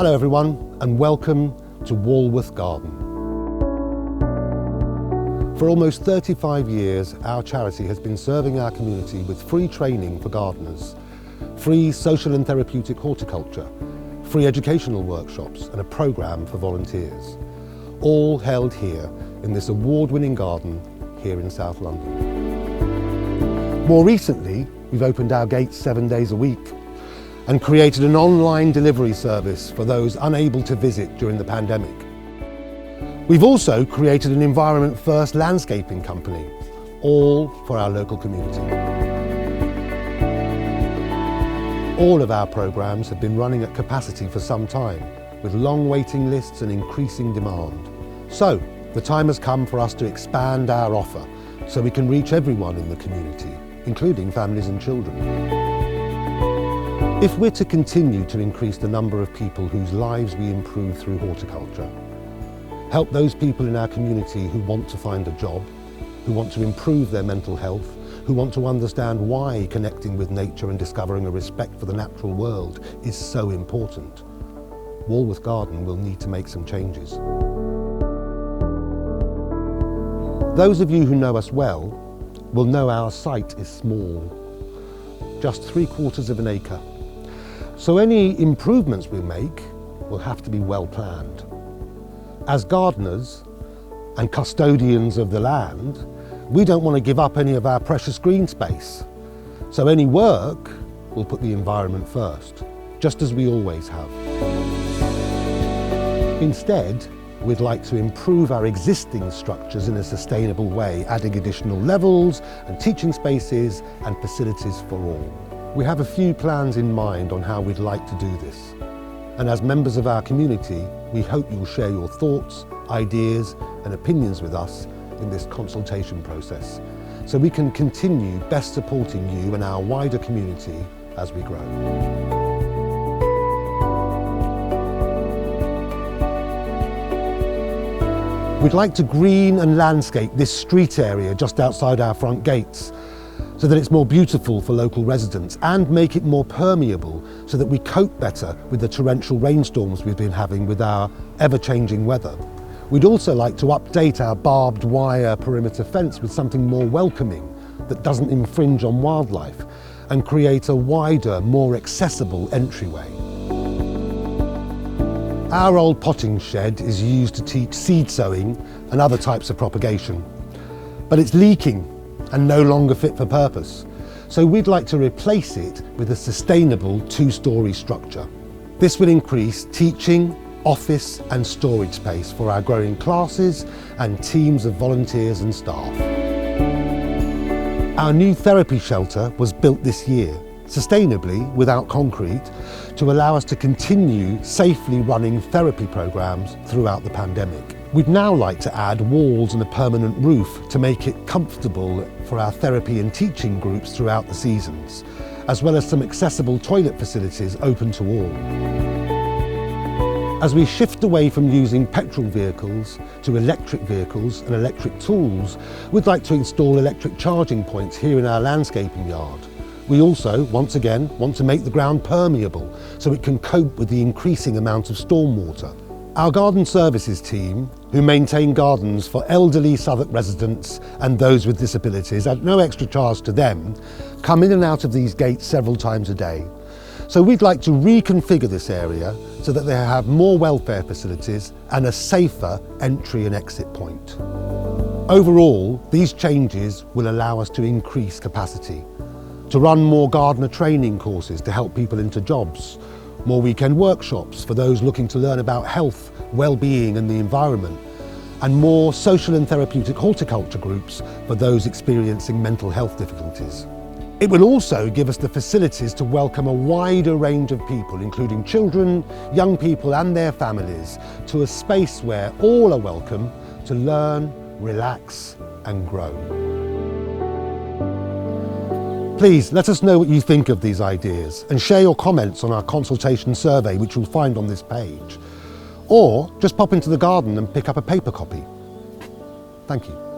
Hello everyone, and welcome to Walworth Garden. For almost 35 years, our charity has been serving our community with free training for gardeners, free social and therapeutic horticulture, free educational workshops and a programme for volunteers, all held here in this award-winning garden here in South London. More recently, we've opened our gates 7 days a week and created an online delivery service for those unable to visit during the pandemic. We've also created an environment-first landscaping company, all for our local community. All of our programmes have been running at capacity for some time, with long waiting lists and increasing demand. So, the time has come for us to expand our offer so we can reach everyone in the community, including families and children. If we're to continue to increase the number of people whose lives we improve through horticulture, help those people in our community who want to find a job, who want to improve their mental health, who want to understand why connecting with nature and discovering a respect for the natural world is so important, Walworth Garden will need to make some changes. Those of you who know us well will know our site is small, just 3/4 of an acre. So any improvements we make will have to be well planned. As gardeners and custodians of the land, we don't want to give up any of our precious green space. So any work will put the environment first, just as we always have. Instead, we'd like to improve our existing structures in a sustainable way, adding additional levels and teaching spaces and facilities for all. We have a few plans in mind on how we'd like to do this. And as members of our community, we hope you'll share your thoughts, ideas and opinions with us in this consultation process, so we can continue best supporting you and our wider community as we grow. We'd like to green and landscape this street area just outside our front gates so that it's more beautiful for local residents, and make it more permeable so that we cope better with the torrential rainstorms we've been having with our ever-changing weather. We'd also like to update our barbed wire perimeter fence with something more welcoming that doesn't infringe on wildlife, and create a wider, more accessible entryway. Our old potting shed is used to teach seed sowing and other types of propagation, but it's leaking and no longer fit for purpose. So we'd like to replace it with a sustainable 2-storey structure. This will increase teaching, office and storage space for our growing classes and teams of volunteers and staff. Our new therapy shelter was built this year, sustainably without concrete, to allow us to continue safely running therapy programmes throughout the pandemic. We'd now like to add walls and a permanent roof to make it comfortable for our therapy and teaching groups throughout the seasons, as well as some accessible toilet facilities open to all. As we shift away from using petrol vehicles to electric vehicles and electric tools, we'd like to install electric charging points here in our landscaping yard. We also, once again, want to make the ground permeable so it can cope with the increasing amount of stormwater. Our garden services team, who maintain gardens for elderly Southwark residents and those with disabilities at no extra charge to them, come in and out of these gates several times a day. So we'd like to reconfigure this area so that they have more welfare facilities and a safer entry and exit point. Overall, these changes will allow us to increase capacity, to run more gardener training courses to help people into jobs, more weekend workshops for those looking to learn about health, well-being and the environment, and more social and therapeutic horticulture groups for those experiencing mental health difficulties. It will also give us the facilities to welcome a wider range of people, including children, young people and their families, to a space where all are welcome to learn, relax and grow. Please let us know what you think of these ideas and share your comments on our consultation survey, which you'll find on this page. Or just pop into the garden and pick up a paper copy. Thank you.